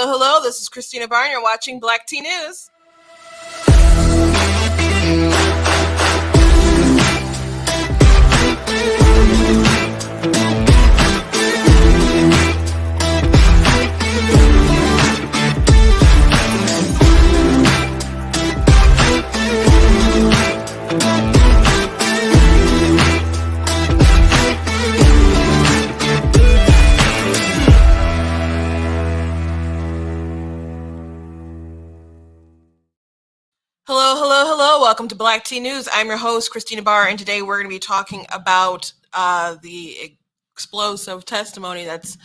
Hello. This is Christina Barr. You're watching Black Tea News. Hello. Welcome to Black Tea News. I'm your host, Christina Barr, and today we're going to be talking about the explosive testimony that's,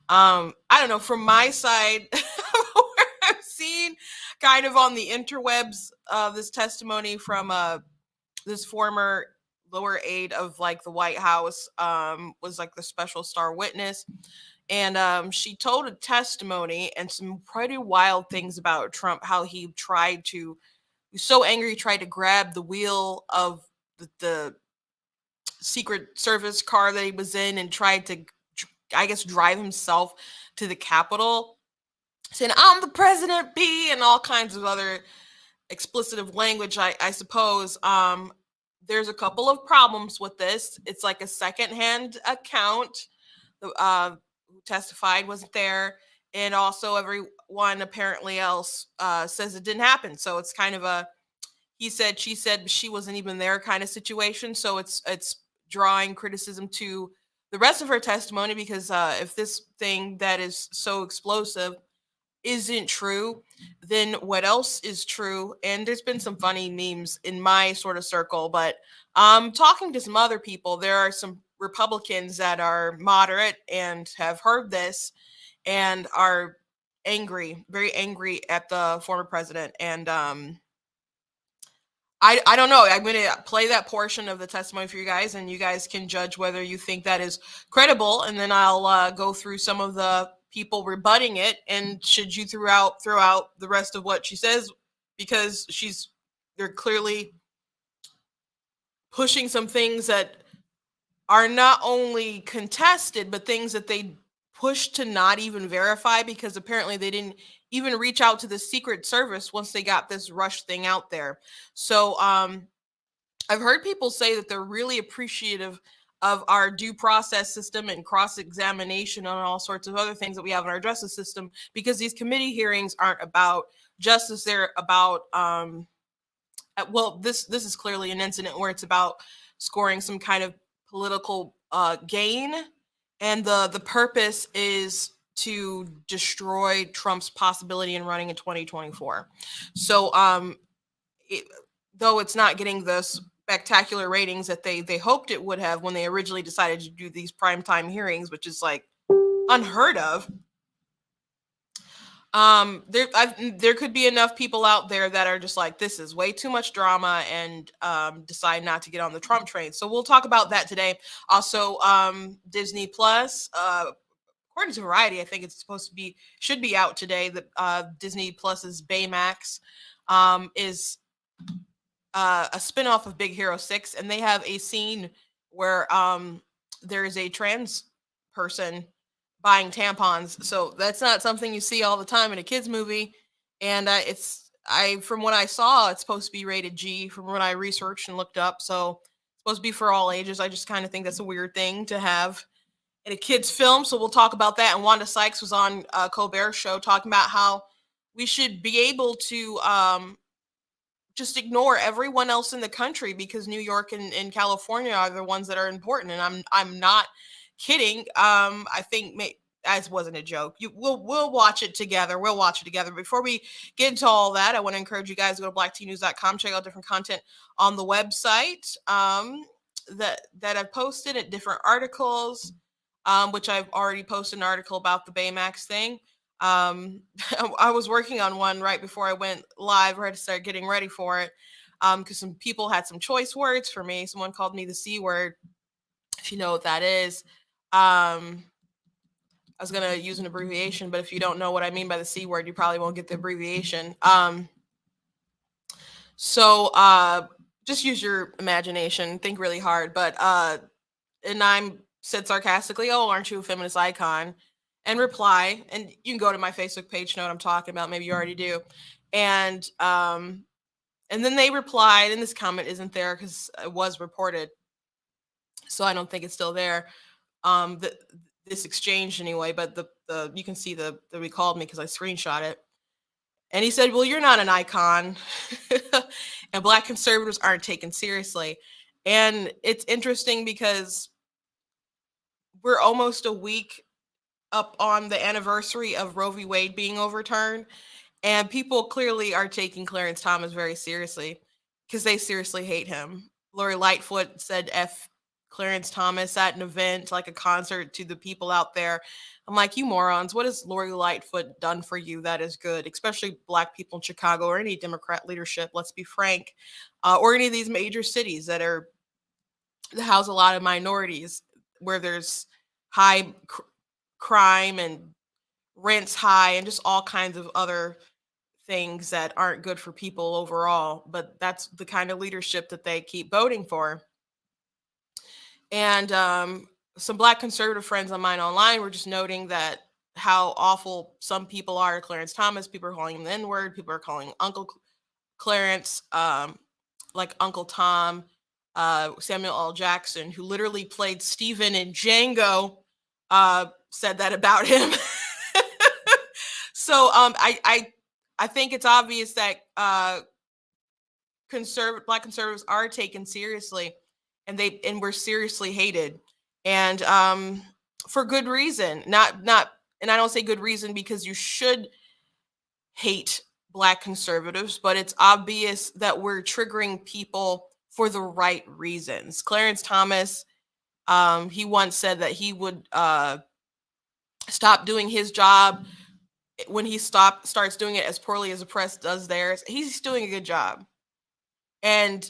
I don't know, from my side, where I've seen kind of on the interwebs, this testimony from this former lower aide of like the White House, was like the special star witness. And she told a testimony and some pretty wild things about Trump, how he was so angry he tried to grab the wheel of the Secret Service car that he was in and tried to, I guess, drive himself to the Capitol, saying, "I'm the president, B," and all kinds of other explicit language, I suppose. There's a couple of problems with this. It's like a secondhand account. Who testified wasn't there, and also everyone apparently else says it didn't happen. So it's kind of a he said, she said, but she wasn't even there kind of situation. So it's drawing criticism to the rest of her testimony, because if this thing that is so explosive isn't true, then what else is true? And there's been some funny memes in my sort of circle, but talking to some other people, there are some Republicans that are moderate and have heard this and are angry, very angry at the former president. And I don't know. I'm going to play that portion of the testimony for you guys, and you guys can judge whether you think that is credible. And then I'll go through some of the people rebutting it, and should you throw out the rest of what she says, because they're clearly pushing some things that are not only contested, but things that they pushed to not even verify, because apparently they didn't even reach out to the Secret Service once they got this rush thing out there. So I've heard people say that they're really appreciative of our due process system and cross-examination on all sorts of other things that we have in our justice system, because these committee hearings aren't about justice. They're about this is clearly an incident where it's about scoring some kind of political gain, and the purpose is to destroy Trump's possibility in running in 2024. So though it's not getting the spectacular ratings that they hoped it would have when they originally decided to do these primetime hearings, which is like unheard of, there could be enough people out there that are just like, this is way too much drama, and decide not to get on the Trump train. So we'll talk about that today. Also, Disney Plus, according to Variety, I think it's should be out today. The Disney Plus's Baymax is a spinoff of Big Hero 6, and they have a scene where there is a trans person buying tampons. So that's not something you see all the time in a kids movie. And from what I saw, it's supposed to be rated G from what I researched and looked up. So it's supposed to be for all ages. I just kind of think that's a weird thing to have in a kid's film. So we'll talk about that. And Wanda Sykes was on Colbert's show talking about how we should be able to just ignore everyone else in the country, because New York and California are the ones that are important. And I'm not kidding. I think that wasn't a joke. We'll watch it together. We'll watch it together. Before we get into all that, I want to encourage you guys to go to blacktnews.com, check out different content on the website that I've posted at different articles, which I've already posted an article about the Baymax thing. I was working on one right before I went live, right to start getting ready for it, because some people had some choice words for me. Someone called me the C word, if you know what that is. I was going to use an abbreviation, but if you don't know what I mean by the C word, you probably won't get the abbreviation. So just use your imagination, think really hard. But and I'm said sarcastically, "Oh, aren't you a feminist icon?" and reply. And you can go to my Facebook page, know what I'm talking about. Maybe you already do. And then they replied, and this comment isn't there because it was reported, so I don't think it's still there. The This exchange anyway, but the you can see the he called me because I screenshot it. And he said, "Well, you're not an icon, and Black conservatives aren't taken seriously." And it's interesting because we're almost a week up on the anniversary of Roe v. Wade being overturned, and people clearly are taking Clarence Thomas very seriously because they seriously hate him. Lori Lightfoot said F Clarence Thomas at an event, like a concert, to the people out there. I'm like, you morons, what has Lori Lightfoot done for you that is good, especially Black people in Chicago or any Democrat leadership, let's be frank, or any of these major cities that house a lot of minorities where there's high crime and rents high and just all kinds of other things that aren't good for people overall. But that's the kind of leadership that they keep voting for. And some Black conservative friends of mine online were just noting that how awful some people are to Clarence Thomas. People are calling him the N-word. People are calling Uncle Clarence, like Uncle Tom. Samuel L. Jackson, who literally played Steven in Django, said that about him. So I think it's obvious that Black conservatives are taken seriously, and we're seriously hated, and for good reason. Not, and I don't say good reason because you should hate Black conservatives, but it's obvious that we're triggering people for the right reasons. Clarence Thomas, he once said that he would stop doing his job when he starts doing it as poorly as the press does theirs. He's doing a good job. And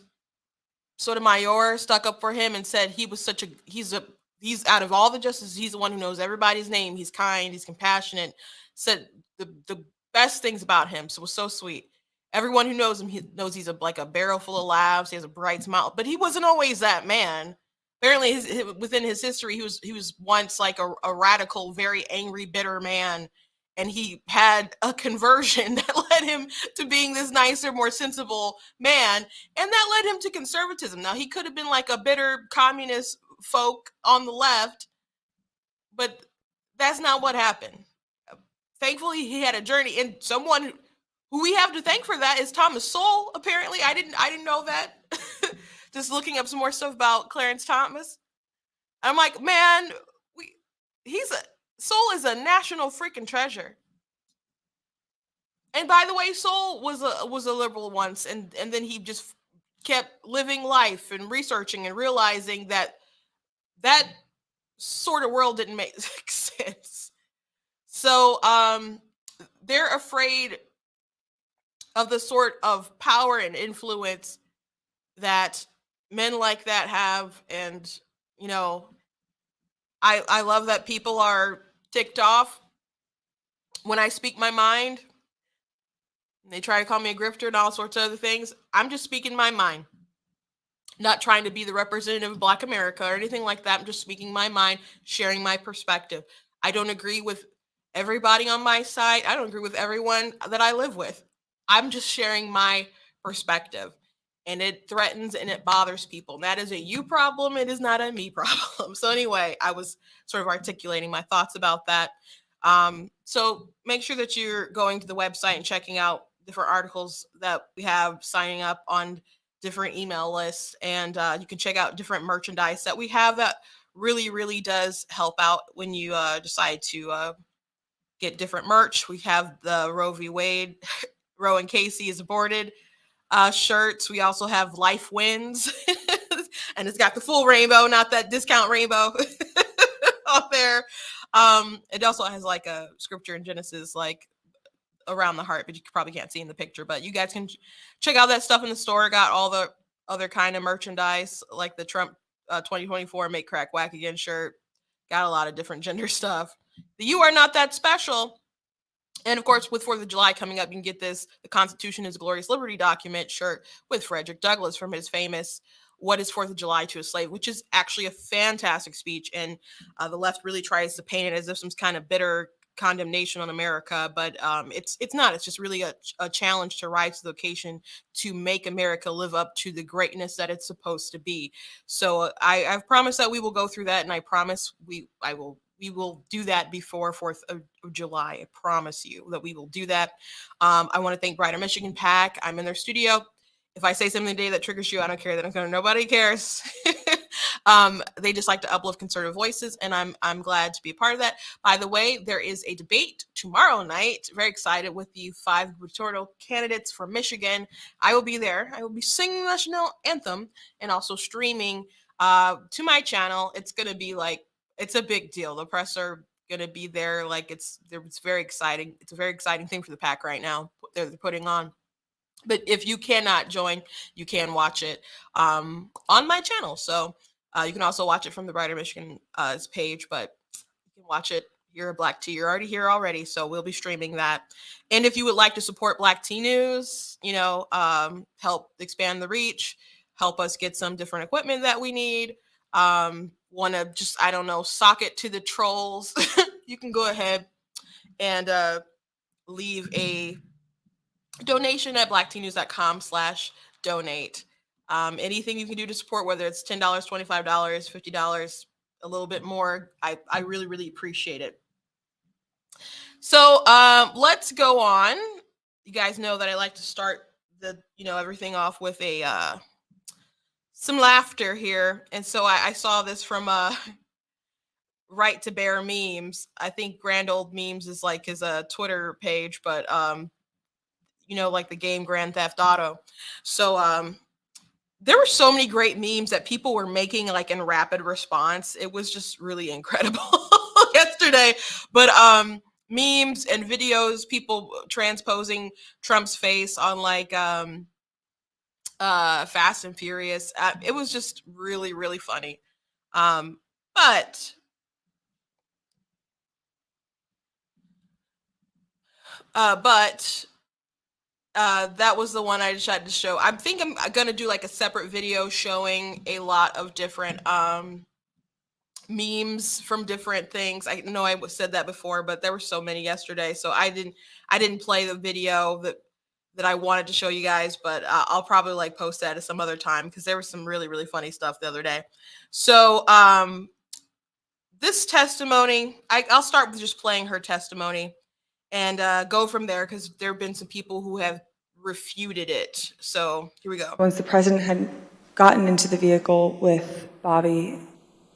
Sotomayor stuck up for him and said he was he's out of all the justices, he's the one who knows everybody's name. He's kind, he's compassionate, said the best things about him. So it was so sweet. Everyone who knows him, he knows he's like a barrel full of laughs. He has a bright smile, but he wasn't always that man. Apparently, within his history, he was once like a radical, very angry, bitter man, and he had a conversion that led him to being this nicer, more sensible man, and that led him to conservatism. Now, he could have been like a bitter communist folk on the left, but that's not what happened. Thankfully, he had a journey, and someone who we have to thank for that is Thomas Sowell. Apparently, I didn't know that. Just looking up some more stuff about Clarence Thomas, I'm like, man, Sowell is a national freaking treasure. And by the way, Sowell was a liberal once, and then he just kept living life and researching and realizing that sort of world didn't make sense. So they're afraid of the sort of power and influence that men like that have. And I love that people are ticked off when I speak my mind. They try to call me a grifter and all sorts of other things. I'm just speaking my mind, not trying to be the representative of Black America or anything like that. I'm just speaking my mind, sharing my perspective. I don't agree with everybody on my side. I don't agree with everyone that I live with. I'm just sharing my perspective, and it threatens and it bothers people. That is a you problem. It is not a me problem. So anyway, I was sort of articulating my thoughts about that. So make sure that you're going to the website and checking out different articles that we have, signing up on different email lists, and you can check out different merchandise that we have that really does help out when you decide to get different merch. We have the Roe v. Wade, Roe and Casey is aborted shirts. We also have Life Wins, and it's got the full rainbow, not that discount rainbow out there. It also has like a scripture in Genesis, like around the heart, but you probably can't see in the picture. But you guys can check out that stuff in the store. Got all the other kind of merchandise, like the Trump 2024 Make Crack Whack Again shirt. Got a lot of different gender stuff. The You Are Not That Special. And of course, with 4th of July coming up, you can get this, The Constitution is a Glorious Liberty document shirt with Frederick Douglass from his famous what is 4th of July to a slave, which is actually a fantastic speech. And the left really tries to paint it as if some kind of bitter condemnation on America, but it's not. It's just really a challenge to rise to the occasion to make America live up to the greatness that it's supposed to be. So I've promised that we will go through that, and I promise we will do that before 4th of July. I promise you that we will do that. I want to thank Brighter Michigan PAC. I'm in their studio. If I say something today that triggers you, I don't care. That nobody cares. They just like to uplift conservative voices, and I'm glad to be a part of that. By the way, there is a debate tomorrow night. Very excited with the 5 gubernatorial candidates from Michigan. I will be there. I will be singing the national anthem and also streaming to my channel. It's gonna be like, it's a big deal. The press are gonna be there. Like it's very exciting. It's a very exciting thing for the PAC right now. They're putting on. But if you cannot join, you can watch it on my channel. So you can also watch it from the Brighter Michigan page, but you can watch it. You're a Black Tea. You're already here already, so we'll be streaming that. And if you would like to support Black Tea News, help expand the reach, help us get some different equipment that we need. Want to just, I don't know, sock it to the trolls? You can go ahead and leave a donation at blacktnews.com/donate. Anything you can do to support, whether it's $10, $25, $50, a little bit more, I really, really appreciate it. So let's go on. You guys know that I like to start everything off with a some laughter here. And so I saw this from Right to Bear Memes. I think Grand Old Memes is like his Twitter page, but like the game Grand Theft Auto. So there were so many great memes that people were making like in rapid response. It was just really incredible yesterday. But memes and videos, people transposing Trump's face on like Fast and Furious. It was just really, really funny. But that was the one I decided to show. I think I'm gonna do like a separate video showing a lot of different memes from different things. I know I said that before, but there were so many yesterday, so I didn't play the video that I wanted to show you guys, but I'll probably like post that at some other time because there was some really, really funny stuff the other day. So this testimony, I'll start with just playing her testimony and go from there because there have been some people who have refuted it. So here we go. Once the president had gotten into the vehicle with Bobby,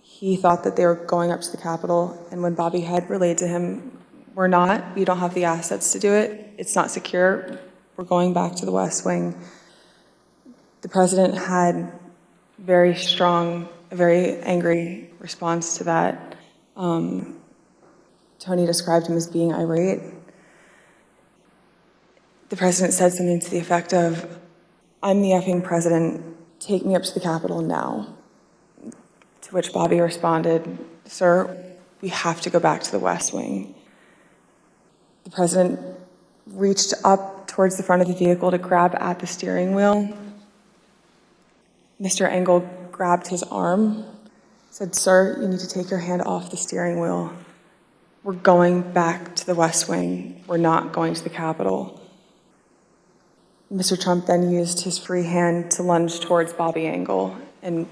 he thought that they were going up to the Capitol, and when Bobby had relayed to him, we're not, we don't have the assets to do it, it's not secure, we're going back to the West Wing. The president had very strong, a very angry response to that. Tony described him as being irate. The president said something to the effect of, "I'm the effing president, take me up to the Capitol now." To which Bobby responded, "Sir, we have to go back to the West Wing." The president reached up towards the front of the vehicle to grab at the steering wheel. Mr. Engel grabbed his arm, said, "Sir, you need to take your hand off the steering wheel. We're going back to the West Wing. We're not going to the Capitol." Mr. Trump then used his free hand to lunge towards Bobby Engel. And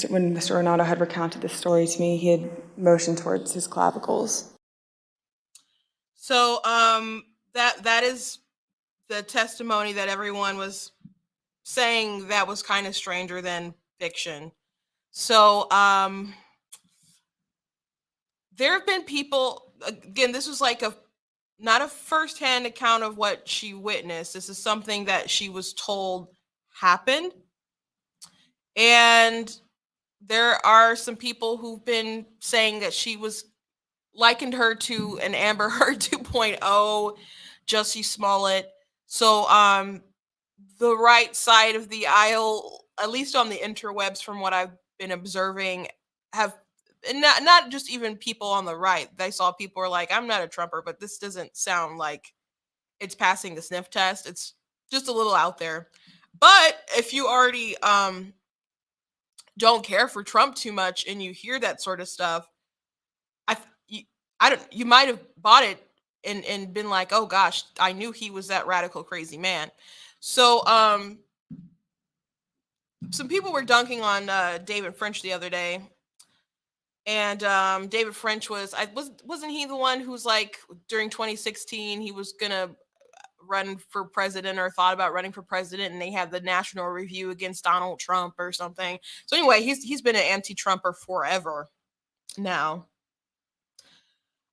when Mr. Renato had recounted this story to me, he had motioned towards his clavicles. So that is the testimony that everyone was saying that was kind of stranger than fiction. So there have been people, again, this was like not a firsthand account of what she witnessed. This is something that she was told happened. And there are some people who've been saying that she was likened her to an Amber Heard 2.0, Jussie Smollett. So the right side of the aisle, at least on the interwebs from what I've been observing, have, and not just even people on the right. I saw people were like, "I'm not a Trumper, but this doesn't sound like it's passing the sniff test." It's just a little out there. But if you already don't care for Trump too much and you hear that sort of stuff, I th- you, I don't you might have bought it and been like, "Oh gosh, I knew he was that radical crazy man." So some people were dunking on David French the other day, and David French wasn't he the one who's like during 2016 he was gonna run for president or thought about running for president, and they had the National Review against Donald Trump or something. So anyway, he's been an anti-Trumper forever now.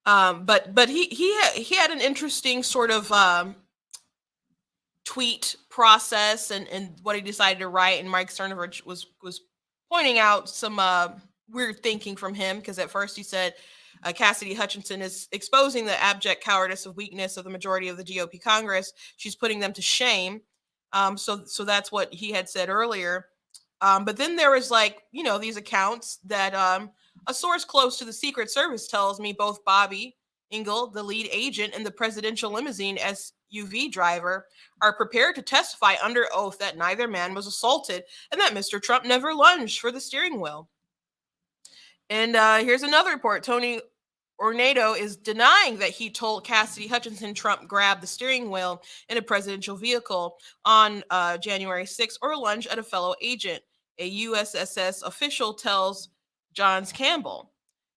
But he had an interesting sort of tweet process and what he decided to write, and Mike Cernovich was pointing out some weird thinking from him, because at first he said Cassidy Hutchinson is exposing the abject cowardice of weakness of the majority of the GOP Congress. She's putting them to shame. So that's what he had said earlier. But then there was, like, these accounts that a source close to the Secret Service tells me both Bobby Engel, the lead agent, and the presidential limousine SUV driver are prepared to testify under oath that neither man was assaulted and that Mr. Trump never lunged for the steering wheel. And here's another report. Tony Ornado is denying that he told Cassidy Hutchinson Trump grabbed the steering wheel in a presidential vehicle on January 6th or lunged at a fellow agent. A USSS official tells Johns Campbell.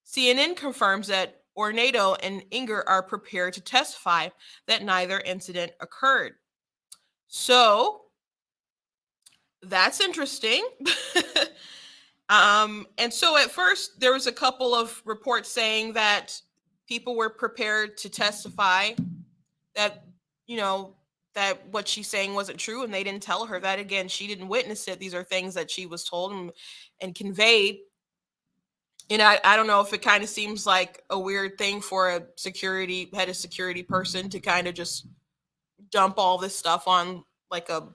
CNN confirms that Ornado and Inger are prepared to testify that neither incident occurred. So that's interesting. And so at first there was a couple of reports saying that people were prepared to testify that, that what she's saying wasn't true, and they didn't tell her that. Again, she didn't witness it. These are things that she was told and conveyed. And I don't know if it kind of seems like a weird thing for a head of security person to kind of just dump all this stuff on like a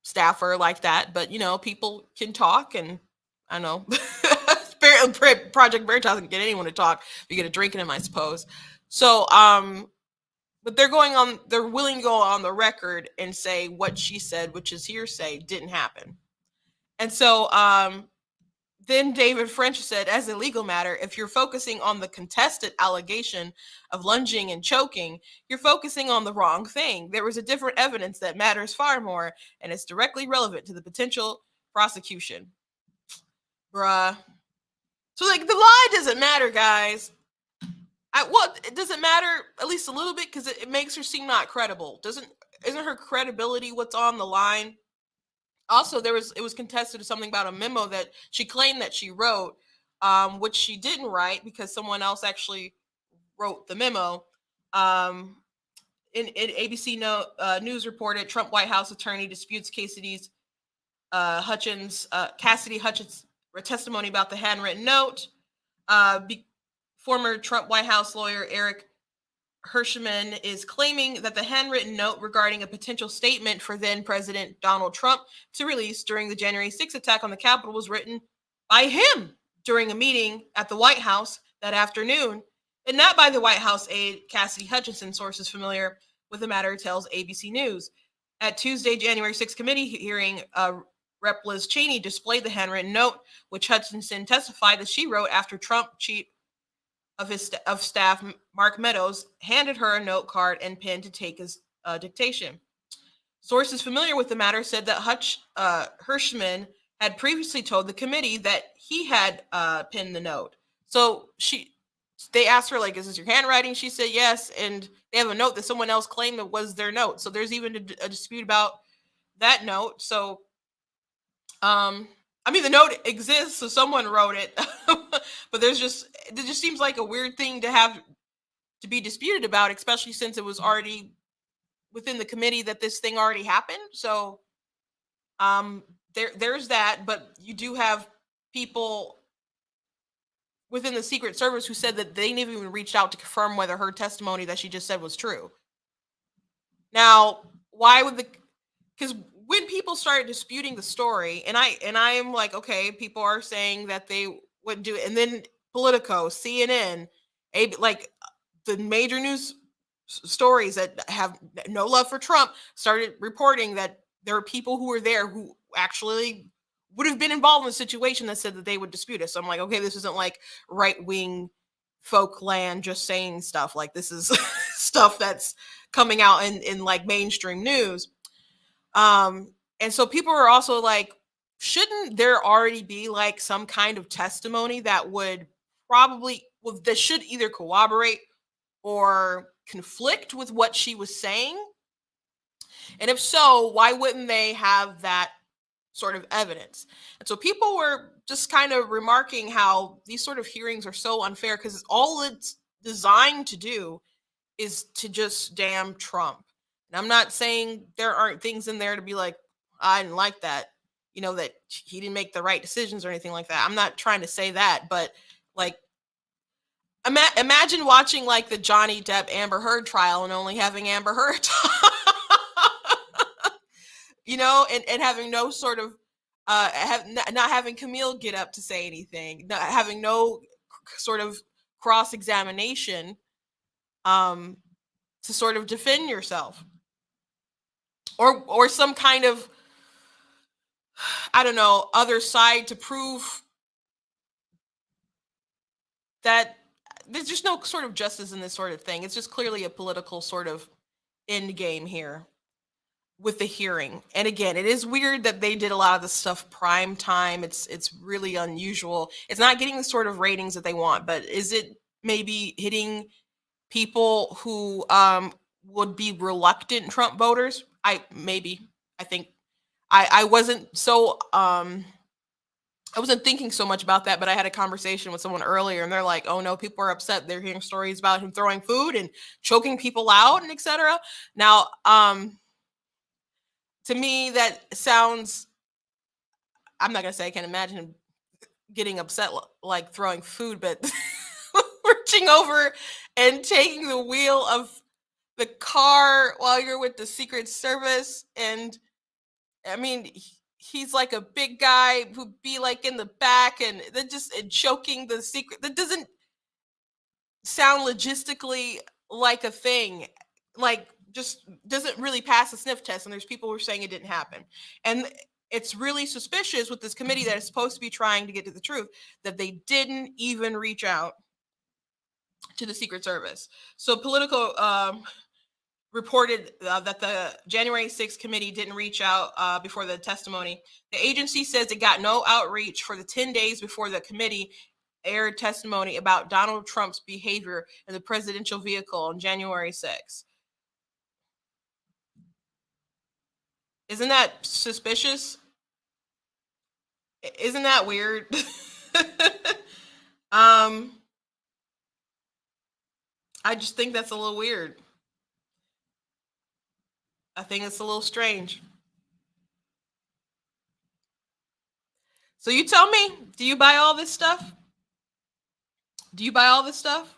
staffer like that. But people can talk, and I don't know. Project Veritas doesn't get anyone to talk. You get a drink in him, I suppose. So but they're willing to go on the record and say what she said, which is hearsay, didn't happen. And so then David French said, as a legal matter, if you're focusing on the contested allegation of lunging and choking, you're focusing on the wrong thing. There was a different evidence that matters far more, and it's directly relevant to the potential prosecution. Bruh. So, like, the lie doesn't matter, guys. It doesn't matter at least a little bit, because it makes her seem not credible. Isn't her credibility what's on the line? Also, it was contested to something about a memo that she claimed that she wrote, which she didn't write because someone else actually wrote the memo. In ABC News reported Trump White House attorney disputes Cassidy Hutchins' testimony about the handwritten note. Former Trump White House lawyer Eric Hirschman is claiming that the handwritten note regarding a potential statement for then President Donald Trump to release during the January 6th attack on the Capitol was written by him during a meeting at the White House that afternoon, and not by the White House aide Cassidy Hutchinson. Sources familiar with the matter tells ABC News. At Tuesday, January 6th committee hearing, Rep. Liz Cheney displayed the handwritten note, which Hutchinson testified that she wrote after Trump chief of staff Mark Meadows handed her a note card and pen to take his dictation. Sources familiar with the matter said that Hirschman had previously told the committee that he had penned the note. So they asked her, like, is this your handwriting? She said yes, and they have a note that someone else claimed that was their note. So there's even a dispute about that note. So I mean, the note exists, so someone wrote it, but it just seems like a weird thing to have to be disputed about, especially since it was already within the committee that this thing already happened. So there's that, but you do have people within the Secret Service who said that they never even reached out to confirm whether her testimony that she just said was true. Now, why would because when people started disputing the story, and I am like, okay, people are saying that they wouldn't do it, and then Politico, CNN, like the major news stories that have no love for Trump started reporting that there are people who were there who actually would have been involved in a situation that said that they would dispute it. So I'm like, okay, this isn't like right wing folk land just saying stuff. Like this is stuff that's coming out in like mainstream news. And so people are also like, shouldn't there already be like some kind of testimony that would probably, well, that should either corroborate or conflict with what she was saying? And if so, why wouldn't they have that sort of evidence? And so people were just kind of remarking how these sort of hearings are so unfair because all it's designed to do is to just damn Trump. And I'm not saying there aren't things in there to be like, I didn't like that, you know, that he didn't make the right decisions or anything like that. I'm not trying to say that, but like, imagine watching like the Johnny Depp Amber Heard trial and only having Amber Heard you know, and having no sort of not having Camille get up to say anything, not having no sort of cross examination um to sort of defend yourself, or some kind of, I don't know, other side to prove that there's just no sort of justice in this sort of thing. It's just clearly a political sort of end game here with the hearing. And again, it is weird that they did a lot of the stuff prime time. It's really unusual. It's not getting the sort of ratings that they want, but is it maybe hitting people who would be reluctant Trump voters? I think I wasn't so I wasn't thinking so much about that, but I had a conversation with someone earlier and they're like, oh no, people are upset. They're hearing stories about him throwing food and choking people out and etc. Now, to me, that sounds, I'm not gonna say I can imagine him getting upset like throwing food, but reaching over and taking the wheel of the car while you're with the Secret Service. And I mean, he's like a big guy who'd be like in the back and then just and choking the secret. That doesn't sound logistically like a thing. Like, just doesn't really pass the sniff test. And there's people who are saying it didn't happen. And it's really suspicious with this committee that is supposed to be trying to get to the truth that they didn't even reach out to the Secret Service. So Politico reported that the January 6th committee didn't reach out before the testimony. The agency says it got no outreach for the 10 days before the committee aired testimony about Donald Trump's behavior in the presidential vehicle on January 6th. Isn't that suspicious? Isn't that weird? um, I just think that's a little weird. I think it's a little strange. So you tell me, do you buy all this stuff? Do you buy all this stuff?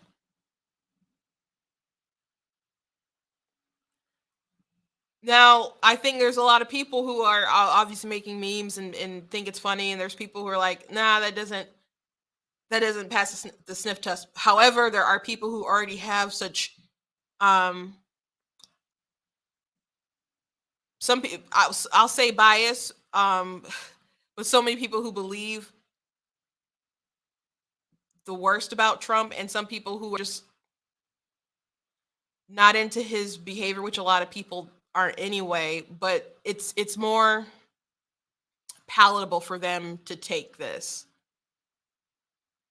Now, I think there's a lot of people who are obviously making memes and think it's funny, and there's people who are like, nah, that doesn't pass the sniff test. However, there are people who already have such um some people, I'll say bias, with so many people who believe the worst about Trump, and some people who are just not into his behavior, which a lot of people aren't anyway, but it's more palatable for them to take this.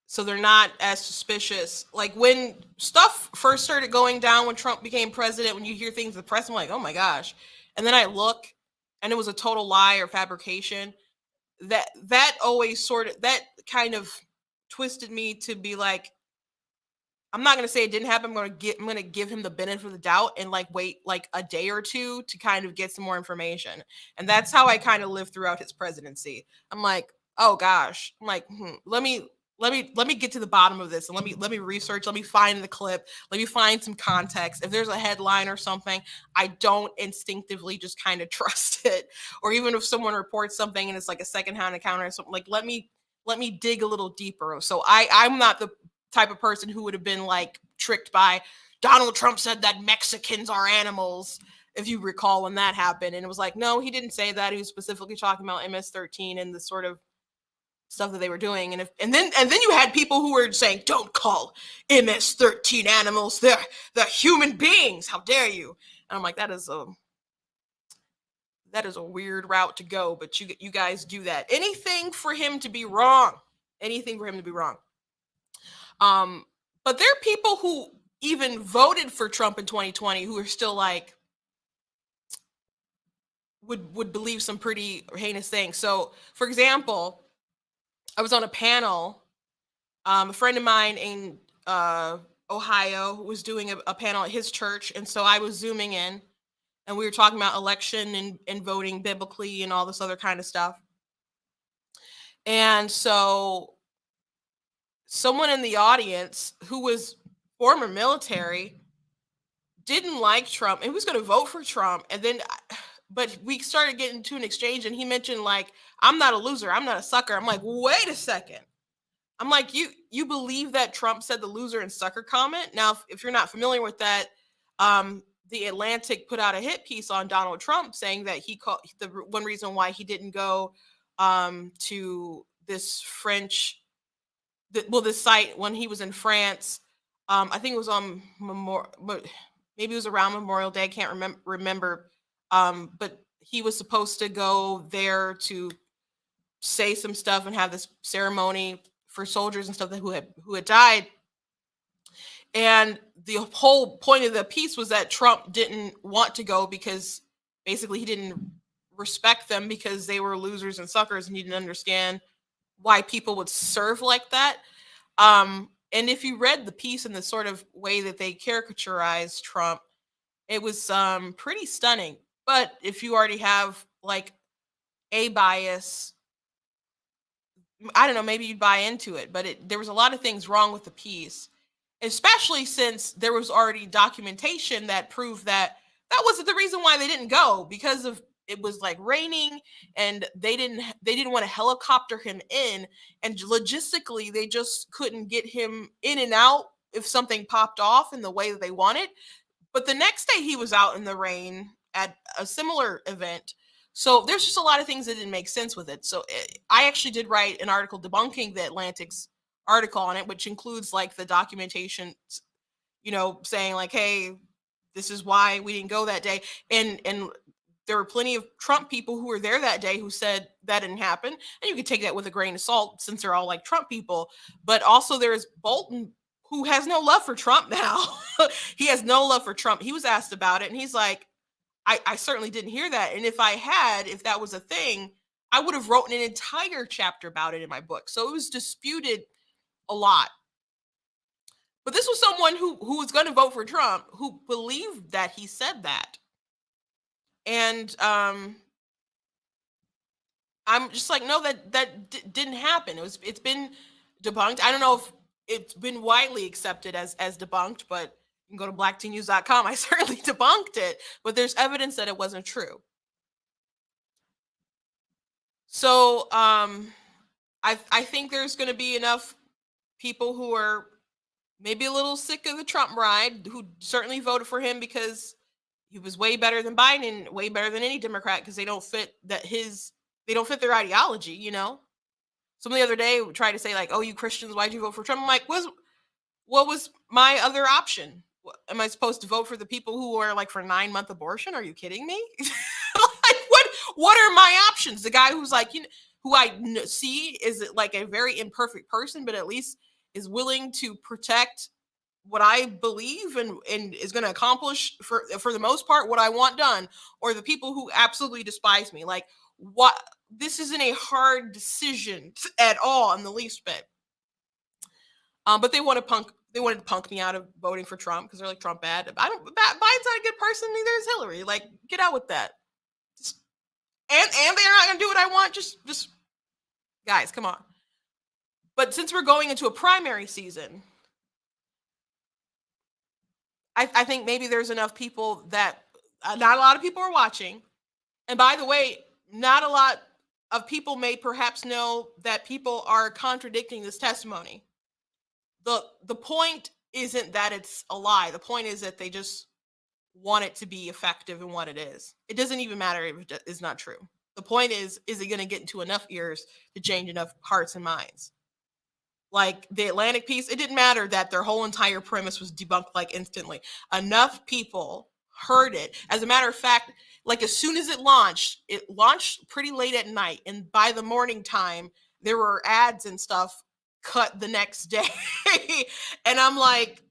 So they're not as suspicious. Like when stuff first started going down when Trump became president, when you hear things in the press, I'm like, oh my gosh. And then I look and it was a total lie or fabrication. That always sort of, that kind of twisted me to be like, I'm not gonna say it didn't happen. I'm gonna give him the benefit of the doubt and like wait like a day or two to kind of get some more information. And that's how I kind of lived throughout his presidency. I'm like, oh gosh. I'm like, let me get to the bottom of this and let me research, let me find the clip, let me find some context. If there's a headline or something, I don't instinctively just kind of trust it. Or even if someone reports something and it's like a secondhand account or something, like let me dig a little deeper. So I'm not the type of person who would have been like tricked by Donald Trump said that Mexicans are animals. if you recall when that happened. And it was like, no, he didn't say that. He was specifically talking about MS-13 and the sort of stuff that they were doing. And then you had people who were saying, don't call MS-13 animals, they're human beings, how dare you. And I'm like, that is a weird route to go, but you guys do that. Anything for him to be wrong. Anything for him to be wrong. But there are people who even voted for Trump in 2020 who are still like would believe some pretty heinous things. So, for example, I was on a panel. A friend of mine in Ohio was doing a panel at his church, and so I was zooming in, and we were talking about election and voting biblically and all this other kind of stuff. And so someone in the audience who was former military didn't like Trump and was going to vote for Trump. And then, but we started getting into an exchange, and he mentioned, like, I'm not a loser, I'm not a sucker. I'm like, wait a second. I'm like, you believe that Trump said the loser and sucker comment? Now, if you're not familiar with that, the Atlantic put out a hit piece on Donald Trump saying that he called the one reason why he didn't go to this French, this site when he was in France. I think it was on maybe it was around Memorial Day. I can't remember. But he was supposed to go there to say some stuff and have this ceremony for soldiers and stuff who had died. And the whole point of the piece was that Trump didn't want to go because basically he didn't respect them because they were losers and suckers, and he didn't understand why people would serve like that. And if you read the piece in the sort of way that they caricaturized Trump, it was pretty stunning. But if you already have like a bias, I don't know, maybe you'd buy into it. But there was a lot of things wrong with the piece, especially since there was already documentation that proved that wasn't the reason why they didn't go, because of it was like raining and they didn't want to helicopter him in, and logistically they just couldn't get him in and out if something popped off in the way that they wanted. But the next day he was out in the rain at a similar event. So there's just a lot of things that didn't make sense with it. So I actually did write an article debunking the Atlantic's article on it, which includes like the documentation, saying like, hey, this is why we didn't go that day. And there were plenty of Trump people who were there that day who said that didn't happen. And you could take that with a grain of salt since they're all like Trump people. But also there's Bolton, who has no love for Trump now. He has no love for Trump. He was asked about it, and he's like, I certainly didn't hear that. And if that was a thing, I would have written an entire chapter about it in my book. So it was disputed a lot. But this was someone who was going to vote for Trump, who believed that he said that. And I'm just like, no, that didn't happen. It's been debunked. I don't know if it's been widely accepted as debunked, but you can go to blacktnews.com. I certainly debunked it, but there's evidence that it wasn't true. So I think there's going to be enough people who are maybe a little sick of the Trump ride, who certainly voted for him because he was way better than Biden, way better than any Democrat, because they don't fit their ideology, Some the other day would try to say like, oh, you Christians, why'd you vote for Trump? I'm like, what was my other option? Am I supposed to vote for the people who are like for 9-month abortion? Are you kidding me? Like, what are my options? The guy who's like, who I see is like a very imperfect person, but at least is willing to protect what I believe and is going to accomplish for the most part what I want done, or the people who absolutely despise me. Like, what? This isn't a hard decision at all in the least bit. But they wanted to punk me out of voting for Trump because they're like, Trump bad. Biden's not a good person. Neither is Hillary. Like, get out with that. And they're not going to do what I want. Just guys, come on. But since we're going into a primary season, I think maybe there's enough people that not a lot of people are watching. And by the way, not a lot of people may perhaps know that people are contradicting this testimony. The point isn't that it's a lie. The point is that they just want it to be effective in what it is. It doesn't even matter if it's not true. The point is it going to get into enough ears to change enough hearts and minds? Like the Atlantic piece, it didn't matter that their whole entire premise was debunked like instantly. Enough people heard it. As a matter of fact, like as soon as it launched pretty late at night, and by the morning time, there were ads and stuff cut the next day. And I'm like,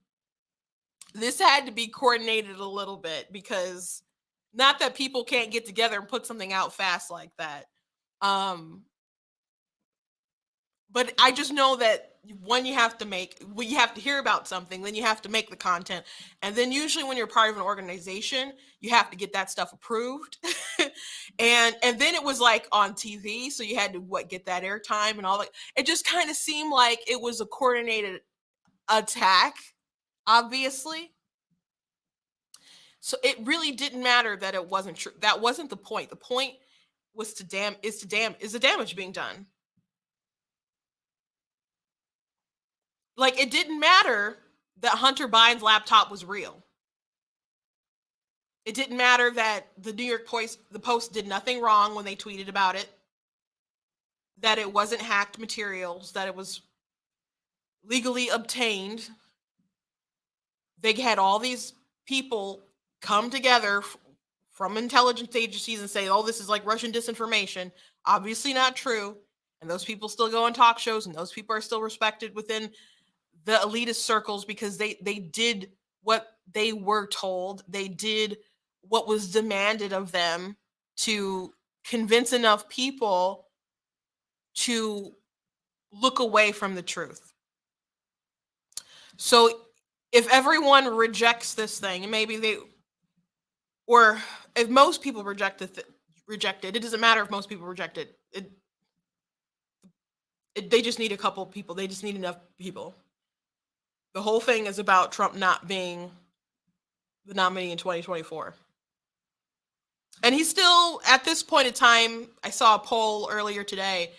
this had to be coordinated a little bit, because not that people can't get together and put something out fast like that. But I just know that when you have to hear about something, then you have to make the content. And then usually when you're part of an organization, you have to get that stuff approved. and then it was like on TV, so you had to get that airtime and all that. It just kind of seemed like it was a coordinated attack, obviously. So it really didn't matter that it wasn't true. That wasn't the point. The point was is the damage being done. Like, it didn't matter that Hunter Biden's laptop was real. It didn't matter that the the Post did nothing wrong when they tweeted about it, that it wasn't hacked materials, that it was legally obtained. They had all these people come together from intelligence agencies and say, oh, this is like Russian disinformation. Obviously not true. And those people still go on talk shows, and those people are still respected within the elitist circles, because they did what they were told. They did what was demanded of them to convince enough people to look away from the truth. So if everyone rejects this thing, and maybe or if most people reject it, it doesn't matter if most people reject it. They just need a couple people. They just need enough people. The whole thing is about Trump not being the nominee in 2024. And he's still, at this point in time, I saw a poll earlier today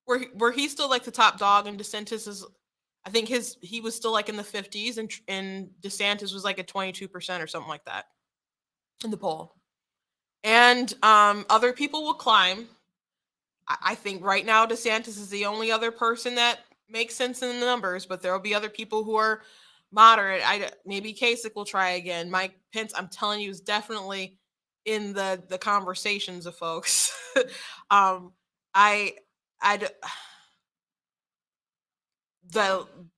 where he's still like the top dog, and DeSantis is, I think he was still like in the 50s, and DeSantis was like at 22% or something like that in the poll. And other people will climb. I think right now DeSantis is the only other person that makes sense in the numbers, but there will be other people who are moderate. Maybe Kasich will try again. Mike Pence, I'm telling you, is definitely in the conversations of folks.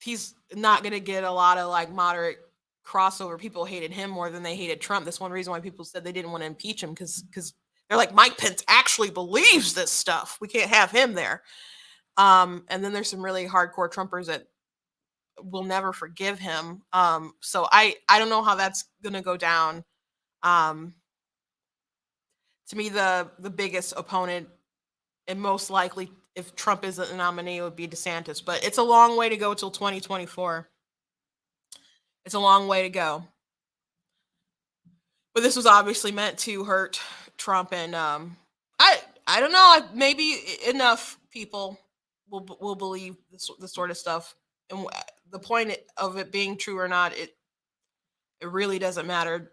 He's not gonna get a lot of like moderate crossover. People hated him more than they hated Trump. That's one reason why people said they didn't want to impeach him, because they're like, Mike Pence actually believes this stuff. We can't have him there. And then there's some really hardcore Trumpers that will never forgive him. So I don't know how that's gonna go down. To me, the biggest opponent, and most likely if Trump isn't the nominee, it would be DeSantis. But it's a long way to go till 2024. It's a long way to go. But this was obviously meant to hurt Trump, and I don't know. Maybe enough people will believe this sort of stuff. And the point of it being true or not, it really doesn't matter.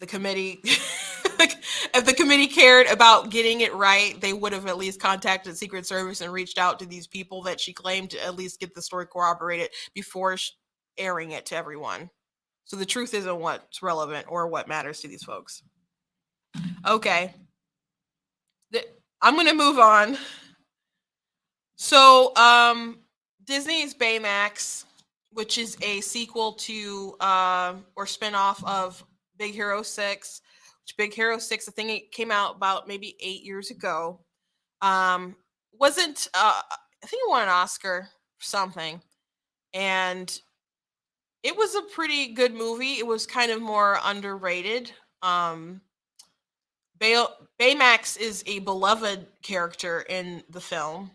The committee, if the committee cared about getting it right, they would have at least contacted the Secret Service and reached out to these people that she claimed to at least get the story corroborated before airing it to everyone. So the truth isn't what's relevant or what matters to these folks. Okay. I'm going to move on. So Disney's Baymax, which is a sequel to or spinoff of Big Hero 6, which Big Hero 6, I think it came out about maybe 8 years ago. Wasn't I think it won an Oscar for something. And it was a pretty good movie. It was kind of more underrated. Baymax is a beloved character in the film.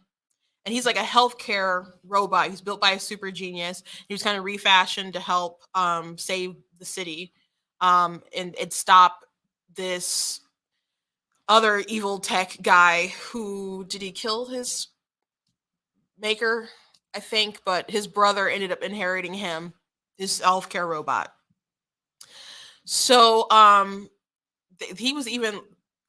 And he's like a healthcare robot. He's built by a super genius. He was kind of refashioned to help save the city and stop this other evil tech guy who, did he kill his maker? I think, but his brother ended up inheriting him, this healthcare robot. So he was even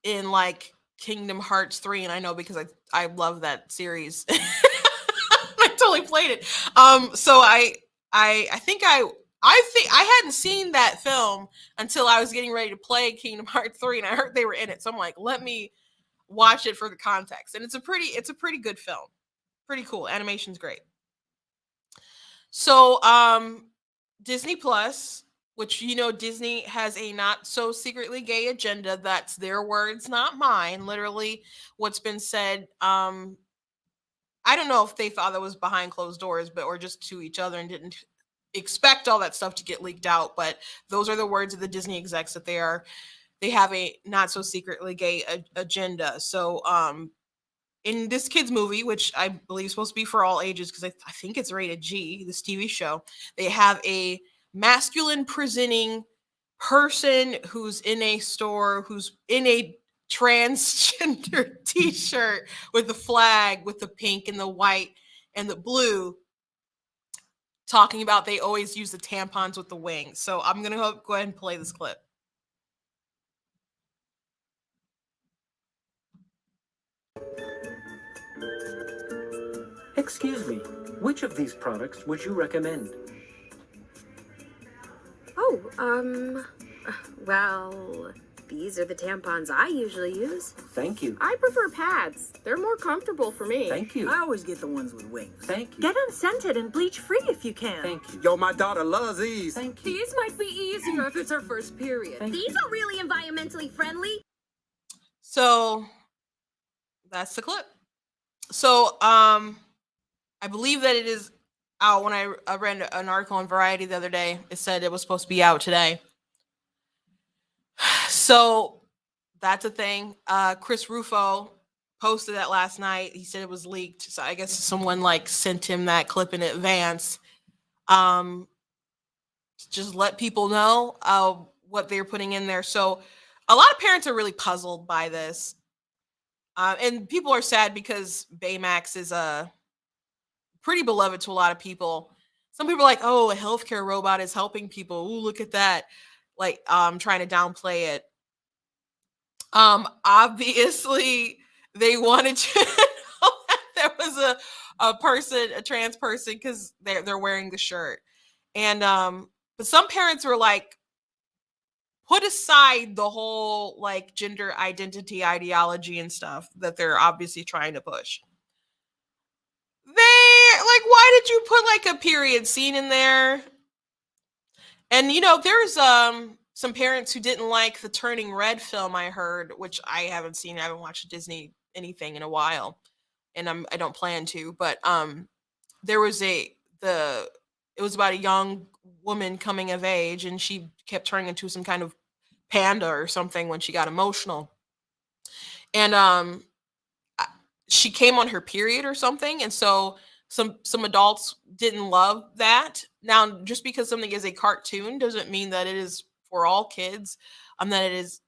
in like Kingdom Hearts 3, and I know because I love that series. I totally played it. So I think I hadn't seen that film until I was getting ready to play Kingdom Hearts 3, and I heard they were in it. So I'm like, let me watch it for the context. And it's a pretty good film. Pretty cool. Animation's great. So Disney Plus, which Disney has a not so secretly gay agenda. That's their words, not mine. Literally what's been said. I don't know if they thought that was behind closed doors, but or just to each other and didn't expect all that stuff to get leaked out. But those are the words of the Disney execs that they have a not so secretly gay agenda. So in this kids movie, which I believe is supposed to be for all ages because I think it's rated G, this TV show, they have a masculine presenting person who's in a store who's in a transgender t-shirt with the flag with the pink and the white and the blue, talking about they always use the tampons with the wings. So I'm gonna go ahead and play this clip. Excuse me, which of these products would you recommend? Oh, well, these are the tampons I usually use. Thank you. I prefer pads. They're more comfortable for me. Thank you. I always get the ones with wings. Thank you. Get them scented and bleach-free if you can. Thank you. Yo, my daughter loves these. Thank you. These might be easier if it's her first period. Thank These are really environmentally friendly. So that's the clip. So I believe that it is out. When I read an article on Variety the other day, it said it was supposed to be out today. So that's a thing. Chris Rufo posted that last night. He said it was leaked. So I guess someone like sent him that clip in advance. Just let people know what they're putting in there. So a lot of parents are really puzzled by this. And people are sad because Baymax is pretty beloved to a lot of people. Some people are like, oh, a healthcare robot is helping people. Ooh, look at that. Like, trying to downplay it. Obviously, they wanted to know that there was a person, a trans person, because they're wearing the shirt. And but some parents were like, put aside the whole like gender identity ideology and stuff that they're obviously trying to push. Like, why did you put like a period scene in there? And there's some parents who didn't like the Turning Red film, I heard, which I haven't seen. I haven't watched Disney anything in a while, and I don't plan to. But there was it was about a young woman coming of age, and she kept turning into some kind of panda or something when she got emotional. And she came on her period or something, and so some adults didn't love that. Now, just because something is a cartoon doesn't mean that it is for all kids, that it is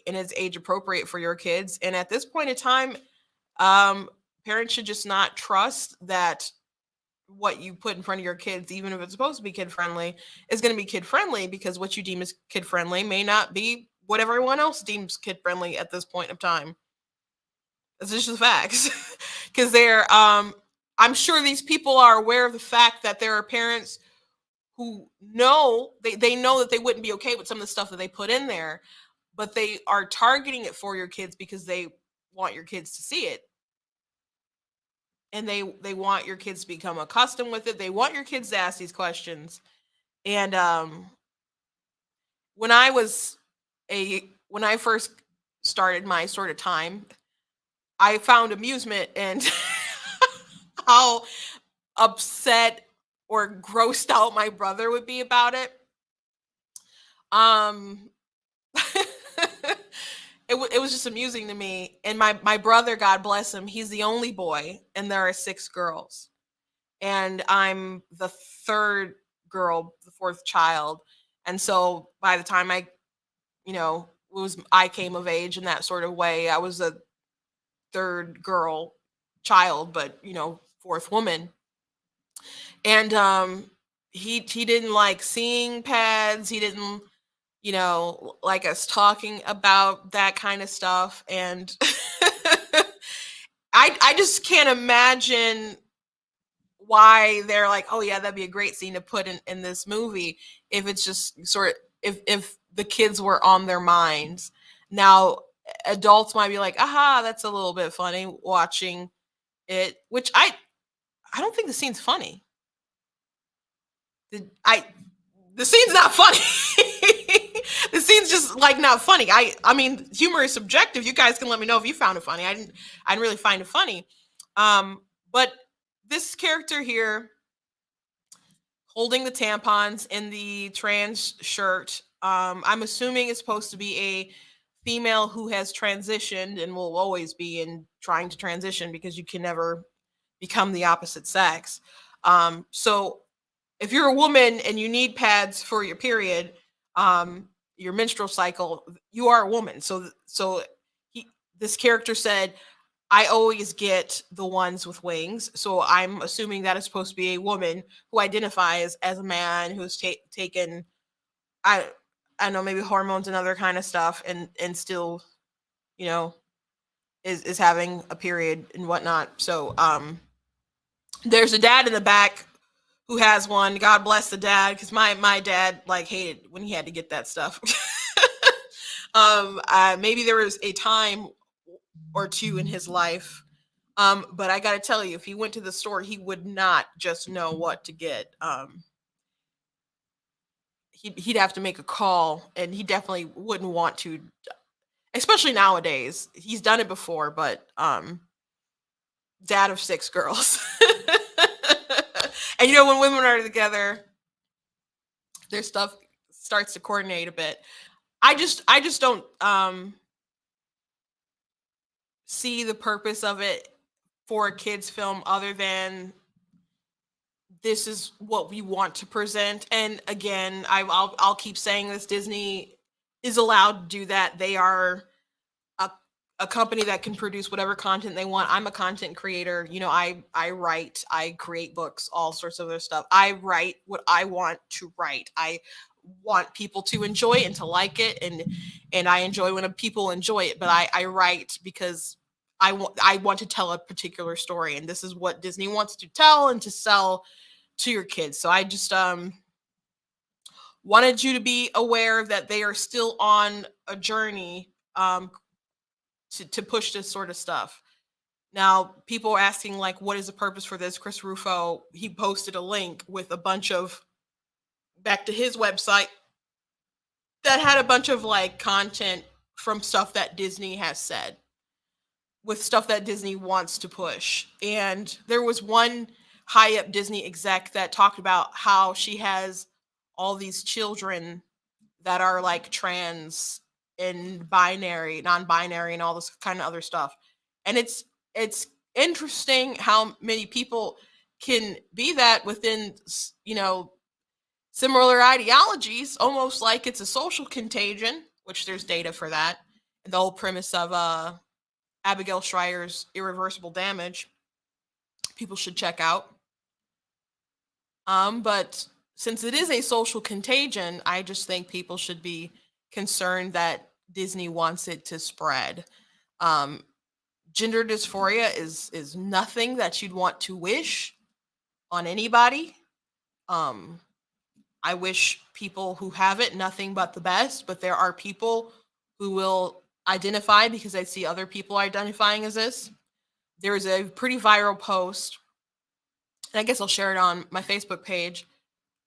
and it's age appropriate for your kids. And at this point in time, parents should just not trust that what you put in front of your kids, even if it's supposed to be kid friendly, is going to be kid friendly, because what you deem as kid friendly may not be what everyone else deems kid friendly at this point of time. It's just the facts. Because I'm sure these people are aware of the fact that there are parents who know they know that they wouldn't be okay with some of the stuff that they put in there, but they are targeting it for your kids because they want your kids to see it. And they want your kids to become accustomed with it. They want your kids to ask these questions. And when I first started my sort of time, I found amusement in how upset or grossed out my brother would be about it. It was just amusing to me. And my brother, God bless him, he's the only boy, and there are 6 girls. And I'm the third girl, the 4th child. And so by the time I came of age in that sort of way, I was a 3rd girl child, but 4th woman. And he didn't like seeing pads. He didn't like us talking about that kind of stuff. And I just can't imagine why they're like, oh yeah, that'd be a great scene to put in this movie if it's just sort of if the kids were on their minds. Now adults might be like, aha, that's a little bit funny watching it, which I don't think the scene's funny. The scene's not funny. The scene's just like not funny. I mean, humor is subjective. You guys can let me know if you found it funny. I didn't really find it funny. But this character here holding the tampons in the trans shirt, I'm assuming it's supposed to be a female who has transitioned and will always be in trying to transition because you can never become the opposite sex. So if you're a woman and you need pads for your period, your menstrual cycle, you are a woman. So this character said, I always get the ones with wings. So I'm assuming that is supposed to be a woman who identifies as a man who's taken, I I don't know, maybe hormones and other kind of stuff, and still, you know, is having a period and whatnot. So there's a dad in the back who has one. God bless the dad, because my dad like hated when he had to get that stuff. Maybe there was a time or two in his life, but I gotta tell you, if he went to the store, he would not just know what to get. He'd have to make a call, and he definitely wouldn't want to, especially nowadays. He's done it before, but dad of 6 girls. And when women are together, their stuff starts to coordinate a bit. I just don't see the purpose of it for a kids film other than this is what we want to present. And again, I'll keep saying this: Disney is allowed to do that. They are a company that can produce whatever content they want. I'm a content creator. I write, I create books, all sorts of other stuff. I write what I want to write. I want people to enjoy it and to like it, and I enjoy when people enjoy it. But I write because I want to tell a particular story, and this is what Disney wants to tell and to sell to your kids. So I just wanted you to be aware that they are still on a journey to push this sort of stuff. Now, people are asking, like, what is the purpose for this? Chris Rufo, he posted a link with a bunch of, back to his website, that had a bunch of, like, content from stuff that Disney has said, with stuff that Disney wants to push. And there was one high up Disney exec that talked about how she has all these children that are, like, trans and binary, non-binary, and all this kind of other stuff. And it's interesting how many people can be that within, similar ideologies, almost like it's a social contagion, which there's data for that. And the whole premise of Abigail Schreier's Irreversible Damage, people should check out. But since it is a social contagion, I just think people should be concerned that Disney wants it to spread. Gender dysphoria is nothing that you'd want to wish on anybody. I wish people who have it nothing but the best, but there are people who will identify because I see other people identifying as this. There is a pretty viral post, and I guess I'll share it on my Facebook page.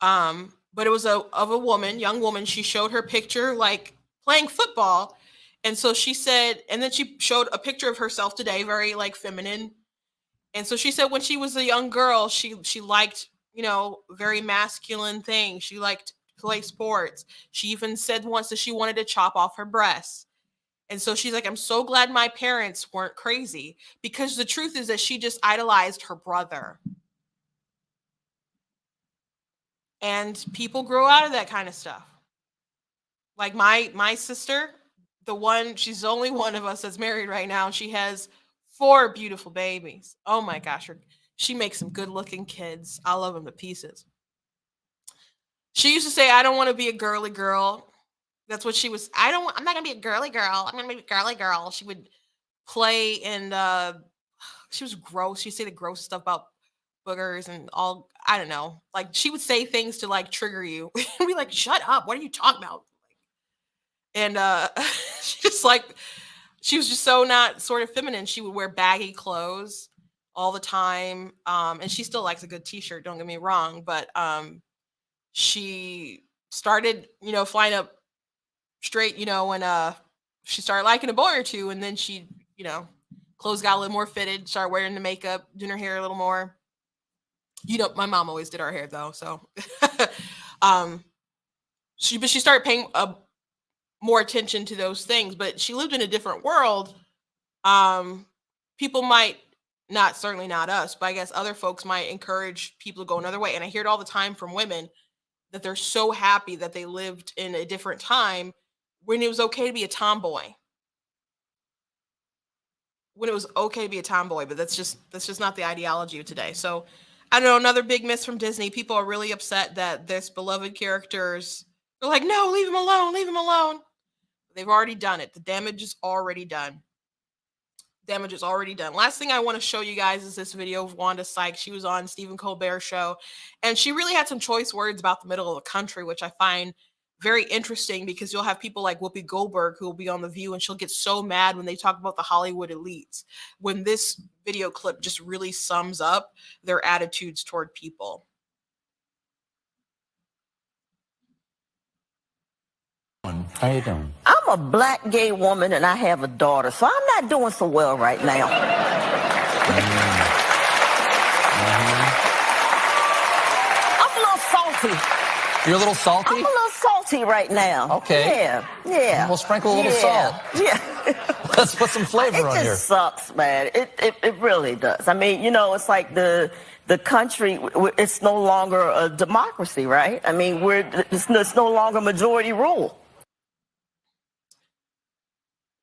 But it was of a woman, young woman. She showed her picture like playing football. And so she said, and then she showed a picture of herself today, very like feminine. And so she said when she was a young girl, she liked, very masculine things. She liked to play sports. She even said once that she wanted to chop off her breasts. And so she's like, I'm so glad my parents weren't crazy, because the truth is that she just idolized her brother. And people grow out of that kind of stuff. Like my sister, she's the only one of us that's married right now. She has 4 beautiful babies. Oh my gosh, she makes some good looking kids. I love them to pieces. She used to say, I don't want to be a girly girl. That's what she was. I'm not gonna be a girly girl. I'm gonna be a girly girl. She would play and she was gross. She'd say the gross stuff about boogers and all. I don't know. Like she would say things to like trigger you. And be like, shut up. What are you talking about? And she just like she was just so not sort of feminine. She would wear baggy clothes all the time. And she still likes a good t-shirt, don't get me wrong, but she started, flying up straight, when she started liking a boy or two, and then she, clothes got a little more fitted, started wearing the makeup, doing her hair a little more. My mom always did our hair though, so she started paying more attention to those things, but she lived in a different world. People might not, certainly not us, but I guess other folks might encourage people to go another way. And I hear it all the time from women that they're so happy that they lived in a different time when it was okay to be a tomboy. When it was okay to be a tomboy, but that's just not the ideology of today. So I don't know, another big miss from Disney. People are really upset that this beloved characters, they're like, no, leave him alone, leave him alone. They've already done it. The damage is already done. Damage is already done. Last thing I want to show you guys is this video of Wanda Sykes. She was on Stephen Colbert's show, and she really had some choice words about the middle of the country, which I find very interesting because you'll have people like Whoopi Goldberg who will be on The View, and she'll get so mad when they talk about the Hollywood elites, when this video clip just really sums up their attitudes toward people. How you doing? I'm a black gay woman and I have a daughter, so I'm not doing so well right now. I'm a little salty. You're a little salty? I'm a little salty right now. Okay. Yeah. We'll sprinkle a little salt. Yeah. Let's put some flavor on It here. just sucks, man. It really does. I mean, it's like the country, it's no longer a democracy, right? I mean, it's no longer majority rule.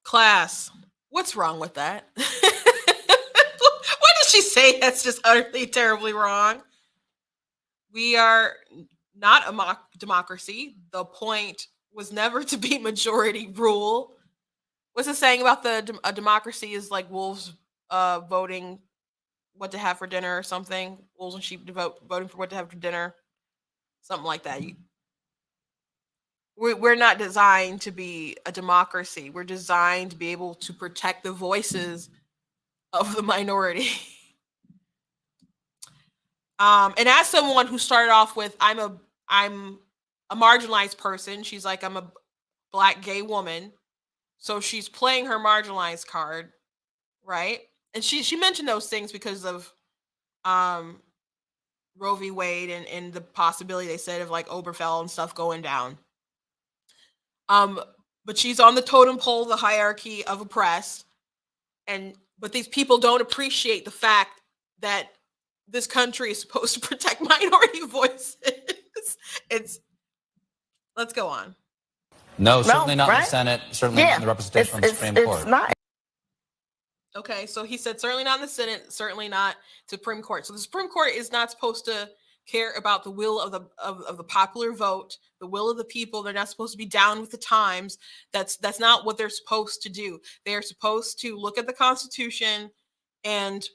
Class, what's wrong with that? What did she say that's just utterly terribly wrong? We are not a democracy. The point was never to be majority rule. What's it saying about a democracy is like wolves voting what to have for dinner or something? Wolves and sheep voting for what to have for dinner. Something like that. We're not designed to be a democracy. We're designed to be able to protect the voices of the minority. And as someone who started off with, I'm a marginalized person. She's like, I'm a black gay woman. So she's playing her marginalized card, right? And she mentioned those things because of Roe v. Wade and the possibility, they said, of like Obergefell and stuff going down. But she's on the totem pole, the hierarchy of oppressed. But these people don't appreciate the fact that this country is supposed to protect minority voices. Let's go on. No, certainly not right? in the Senate, certainly not in the representation on the Supreme Court. It's not. Okay, so he said certainly not in the Senate, certainly not Supreme Court. So the Supreme Court is not supposed to care about the will of the popular vote, the will of the people. They're not supposed to be down with the times. That's not what they're supposed to do. They are supposed to look at the Constitution and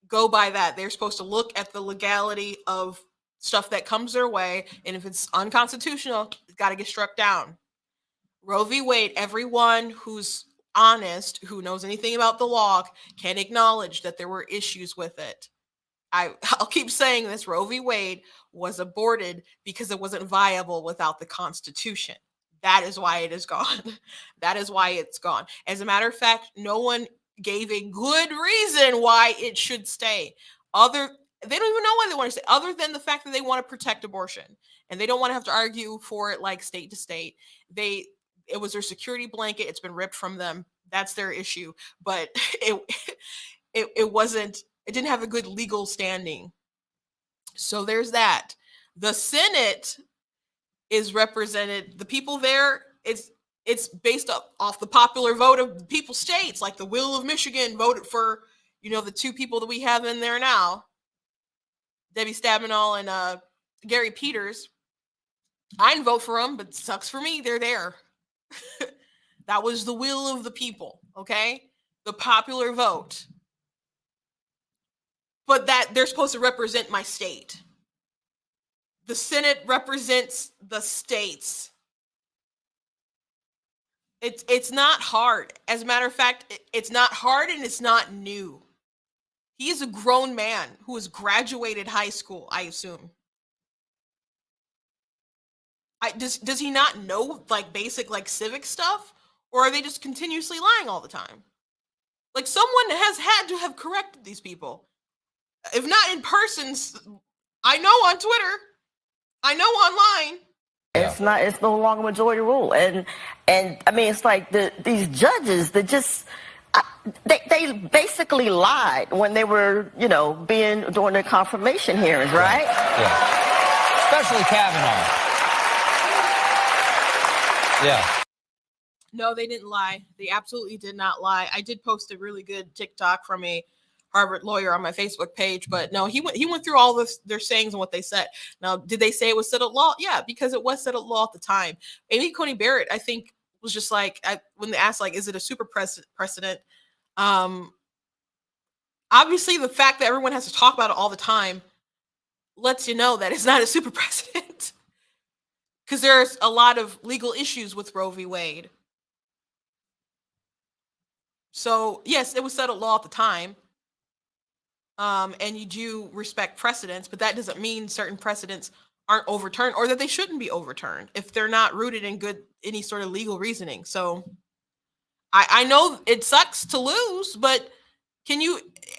go by that. They're supposed to look at the legality of stuff that comes their way, and if it's unconstitutional, it's got to get struck down. Roe v. Wade, everyone who's honest, who knows anything about the law, can acknowledge that there were issues with it. I'll keep saying this, Roe v. Wade was aborted because it wasn't viable without the Constitution. That is why it is gone. That is why it's gone. As a matter of fact, no one gave a good reason why it should stay. They don't even know why they want to stay, other than the fact that they want to protect abortion. And they don't want to have to argue for it like state to state. It was their security blanket. It's been ripped from them. That's their issue. But it wasn't. It didn't have a good legal standing. So there's that. The Senate is represented. The people there, it's based off the popular vote of the people states, like the will of Michigan voted for, the two people that we have in there now, Debbie Stabenow and Gary Peters. I didn't vote for them, but it sucks for me. They're there. That was the will of the people, okay? The popular vote. But that they're supposed to represent my state. The Senate represents the states. It's not hard. As a matter of fact, it's not hard and it's not new. He is a grown man who has graduated high school, I assume. Does he not know like basic like civic stuff? Or are they just continuously lying all the time? Like someone has had to have corrected these people. If not in person, I know on Twitter, I know online. It's no longer majority rule. And I mean, it's like these judges that just, they basically lied when they were, during their confirmation hearings, right? Yeah. Especially Kavanaugh. Yeah. No, they didn't lie. They absolutely did not lie. I did post a really good TikTok from a Harvard lawyer on my Facebook page, but no, he went through all their sayings and what they said. Now, did they say it was settled law? Yeah, because it was settled law at the time. Amy Coney Barrett, I think, was just like, when they asked, like, is it a super precedent? Obviously, the fact that everyone has to talk about it all the time lets you know that it's not a super precedent. Because there's a lot of legal issues with Roe v. Wade. So, yes, it was settled law at the time. And you do respect precedents, but that doesn't mean certain precedents aren't overturned or that they shouldn't be overturned if they're not rooted in any sort of legal reasoning. So I know it sucks to lose, but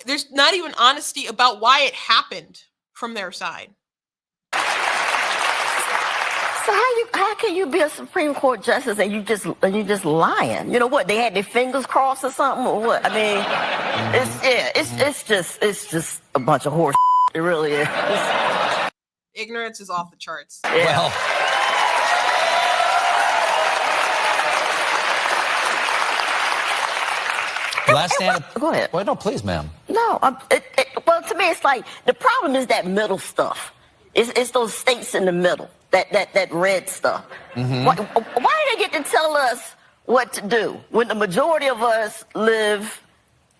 there's not even honesty about why it happened from their side. So how can you be a Supreme Court justice and you just lying? You know what? They had their fingers crossed or something, or what? I mean, it's just a bunch of horse. It really is. Ignorance is off the charts. Yeah. Well, last stand. Go ahead. Well, no, please, ma'am. No, well, to me, it's like the problem is that middle stuff. It's those states in the middle, that red stuff. Mm-hmm. Why do they get to tell us what to do when the majority of us live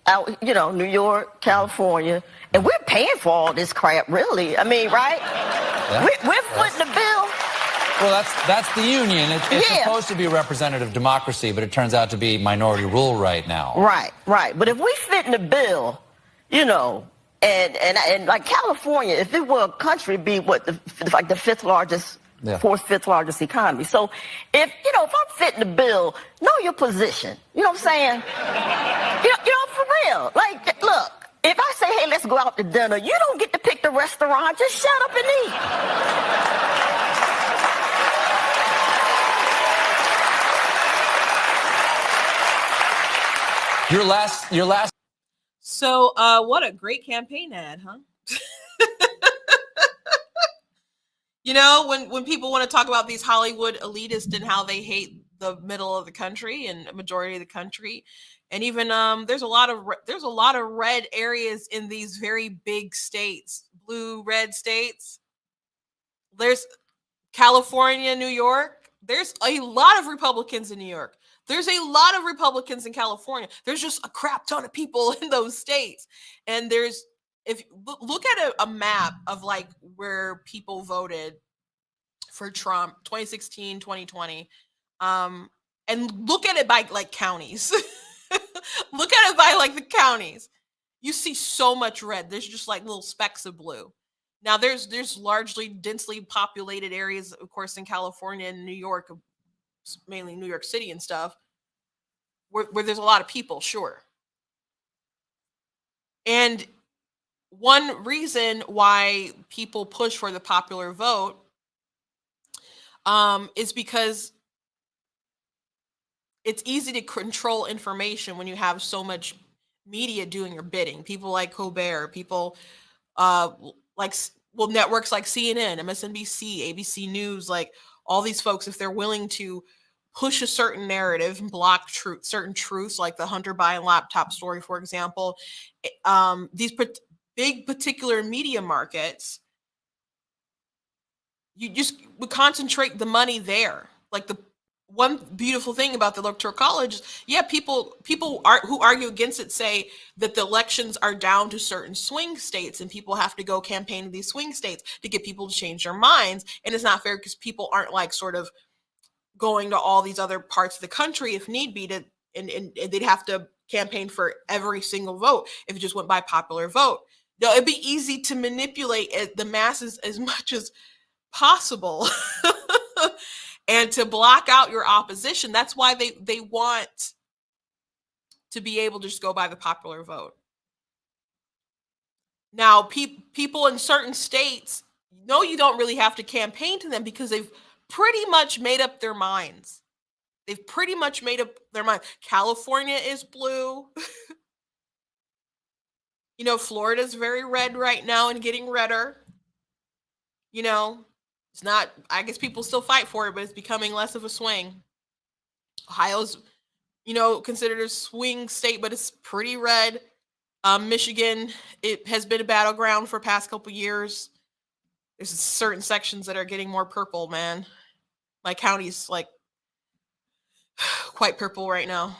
out, New York, California, and we're paying for all this crap, really? I mean, right? Yeah. We're footing the bill. Well, that's the union. It's supposed to be representative democracy, but it turns out to be minority rule right now. Right. But if we fit in the bill, and like California, if it were a country, it'd be the fifth largest, fifth largest economy. So if I'm fitting the bill, know your position. You know what I'm saying? For real. Like, look, if I say, hey, let's go out to dinner, you don't get to pick the restaurant. Just shut up and eat. Your last. So, what a great campaign ad, huh? When people want to talk about these Hollywood elitists and how they hate the middle of the country and majority of the country, and even there's a lot of red areas in these very big states, blue red states. There's California, New York. There's a lot of Republicans in New York. There's a lot of Republicans in California. There's just a crap ton of people in those states. And if you look at a map of like where people voted for Trump, 2016, 2020, and look at it by like counties. Look at it by like the counties. You see so much red. There's just like little specks of blue. Now there's largely densely populated areas, of course, in California and New York, mainly New York City and stuff, where there's a lot of people, sure. And one reason why people push for the popular vote is because it's easy to control information when you have so much media doing your bidding. People like Colbert, people networks like CNN, MSNBC, ABC News, like all these folks, if they're willing to push a certain narrative and block certain truths, like the Hunter Biden laptop story, for example, these big particular media markets, you just would concentrate the money there. Like one beautiful thing about the electoral college, yeah, people are who argue against it say that the elections are down to certain swing states and people have to go campaign in these swing states to get people to change their minds. And it's not fair because people aren't like sort of going to all these other parts of the country if need be to, and they'd have to campaign for every single vote if it just went by popular vote. No, it'd be easy to manipulate the masses as much as possible and to block out your opposition. That's why they want to be able to just go by the popular vote. Now, people in certain states, no, you don't really have to campaign to them because they've pretty much made up their minds. They've pretty much made up their mind. California is blue. You know, Florida's very red right now and getting redder. You know, it's not, I guess people still fight for it, but it's becoming less of a swing. Ohio's, you know, considered a swing state, but it's pretty red. Michigan, it has been a battleground for past couple years. There's certain sections that are getting more purple, man. My county's like quite purple right now.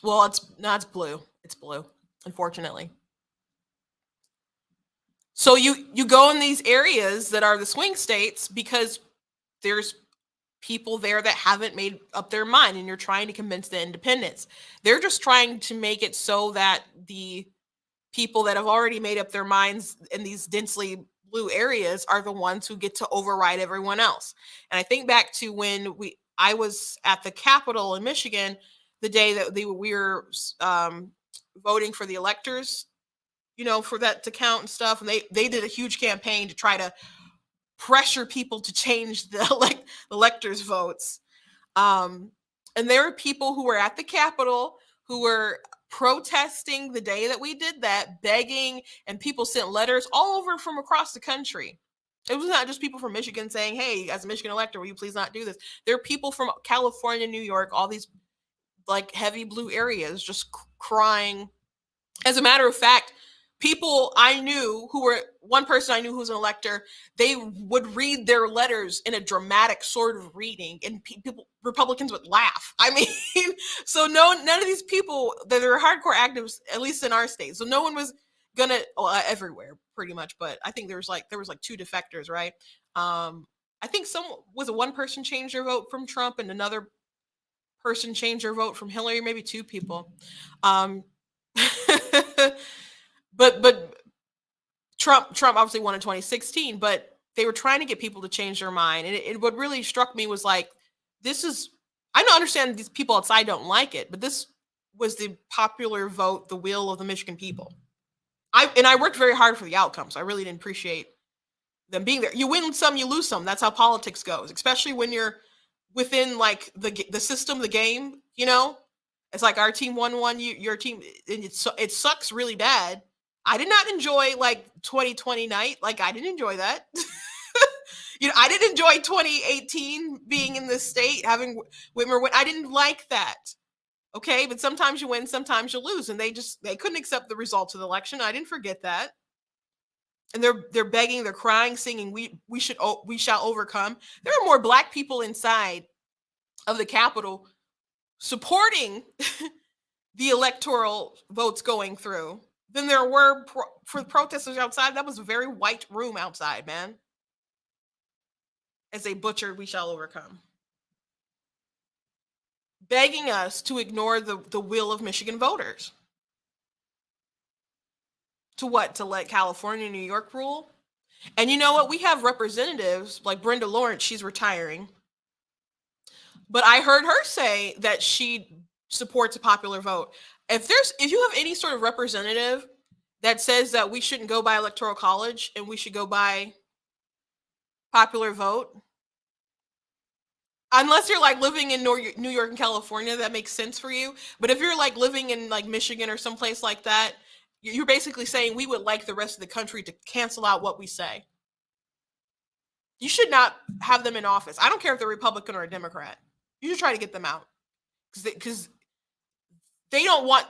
Well, it's blue. It's blue, unfortunately. So you go in these areas that are the swing states because there's people there that haven't made up their mind and you're trying to convince the independents. They're just trying to make it so that the people that have already made up their minds in these densely blue areas are the ones who get to override everyone else. And I think back to when I was at the Capitol in Michigan the day that we were voting for the electors, you know, for that to count and stuff. And they did a huge campaign to try to pressure people to change the electors' votes. And there were people who were at the Capitol who were protesting the day that we did that, begging, and people sent letters all over from across the country. It was not just people from Michigan saying, hey, as a Michigan elector, will you please not do this? There are people from California, New York, all these like heavy blue areas just crying. As a matter of fact, people I knew one person I knew who was an elector, they would read their letters in a dramatic sort of reading, and Republicans would laugh. I mean, so none of these people that are hardcore activists, at least in our state. So no one was gonna everywhere pretty much, but I think there was like two defectors, right? I think one person changed their vote from Trump and another person changed their vote from Hillary, maybe two people. But Trump obviously won in 2016, but they were trying to get people to change their mind. And what really struck me was like, I don't understand these people outside don't like it, but this was the popular vote, the will of the Michigan people. I worked very hard for the outcome, so I really didn't appreciate them being there. You win some, you lose some. That's how politics goes, especially when you're within like the system, the game, you know? It's like our team won, your team, and it sucks really bad. I did not enjoy like 2020 night. Like I didn't enjoy that. You know, I didn't enjoy 2018 being in this state, having Whitmer win. I didn't like that. Okay, but sometimes you win, sometimes you lose, and they couldn't accept the results of the election. I didn't forget that. And they're begging, they're crying, singing, we shall overcome. There are more Black people inside of the Capitol supporting the electoral votes going through than there were for the protesters outside. That was a very white room outside, man. As they butchered, we shall overcome. Begging us to ignore the will of Michigan voters. To what? To let California and New York rule? And you know what? We have representatives like Brenda Lawrence, she's retiring. But I heard her say that she supports a popular vote. If you have any sort of representative that says that we shouldn't go by electoral college and we should go by popular vote, unless you're like living in New York and California, that makes sense for you. But if you're like living in like Michigan or someplace like that, you're basically saying we would like the rest of the country to cancel out what we say. You should not have them in office. I don't care if they're Republican or a Democrat. You should try to get them out because they don't want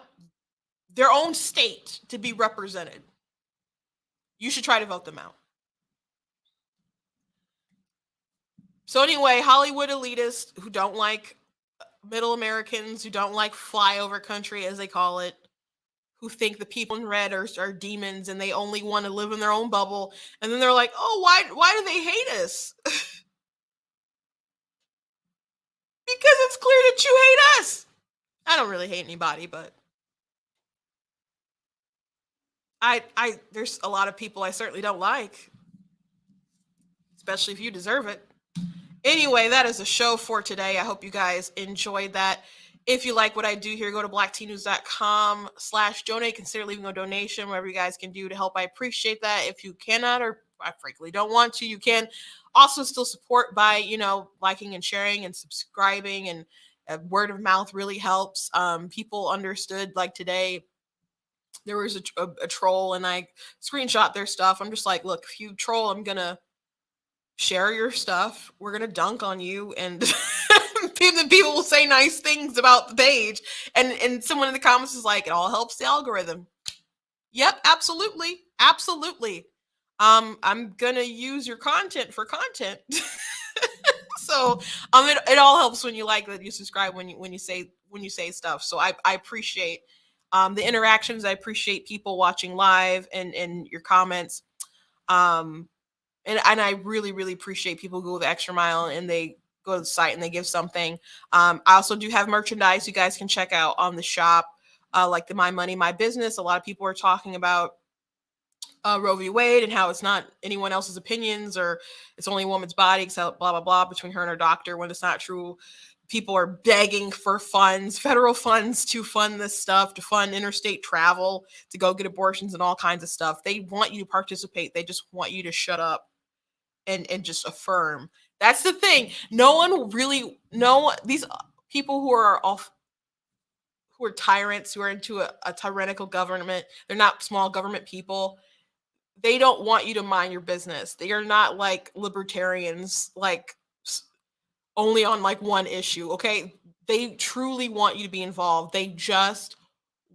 their own state to be represented. You should try to vote them out. So anyway, Hollywood elitists who don't like middle Americans, who don't like flyover country, as they call it, who think the people in red are demons and they only want to live in their own bubble. And then they're like, oh, why do they hate us? Because it's clear that you hate us. I don't really hate anybody, but there's a lot of people I certainly don't like, especially if you deserve it. Anyway, that is a show for today. I hope you guys enjoyed that. If you like what I do here, go to blacktnews.com/donate. Consider leaving a donation, whatever you guys can do to help. I appreciate that. If you cannot, or I frankly don't want to, you can also still support by, liking and sharing and subscribing, and word of mouth really helps. People understood, like today, there was a troll and I screenshot their stuff. I'm just like, look, if you troll, I'm going to share your stuff. We're gonna dunk on you, and people will say nice things about the page. And someone in the comments is like, it all helps the algorithm. Yep, absolutely, absolutely. I'm gonna use your content for content. So it all helps when you like that, you subscribe, when you say stuff. So I appreciate the interactions. I appreciate people watching live and your comments. And I really, really appreciate people who go the extra mile and they go to the site and they give something. I also do have merchandise you guys can check out on the shop, like the My Money, My Business. A lot of people are talking about Roe v. Wade and how it's not anyone else's opinions, or it's only a woman's body, except blah, blah, blah, between her and her doctor, when it's not true. People are begging for funds, federal funds, to fund this stuff, to fund interstate travel, to go get abortions and all kinds of stuff. They want you to participate. They just want you to shut up and just affirm. That's the thing. These people who are tyrants, who are into a tyrannical government, they're not small government people. They don't want you to mind your business. They are not like libertarians, like only on like one issue. Okay. They truly want you to be involved. They just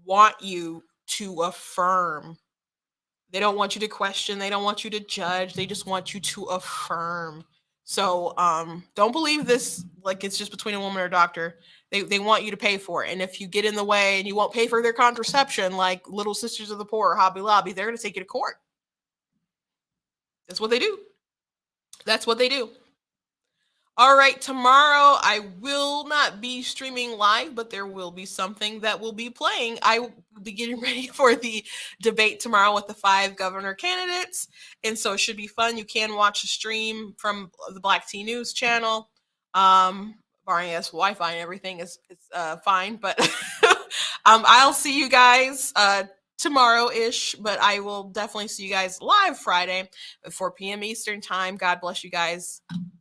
want you to affirm. They don't want you to question. They don't want you to judge. They just want you to affirm. So don't believe this like it's just between a woman or a doctor. They want you to pay for it. And if you get in the way and you won't pay for their contraception, like Little Sisters of the Poor or Hobby Lobby, they're going to take you to court. That's what they do. That's what they do. All right, tomorrow I will not be streaming live, but there will be something that will be playing. I will be getting ready for the debate tomorrow with the 5 governor candidates, and so it should be fun. You can watch the stream from the Black T News channel. Barring yes, Wi-Fi and everything is fine, but I'll see you guys tomorrow-ish, but I will definitely see you guys live Friday at 4 p.m. Eastern time. God bless you guys.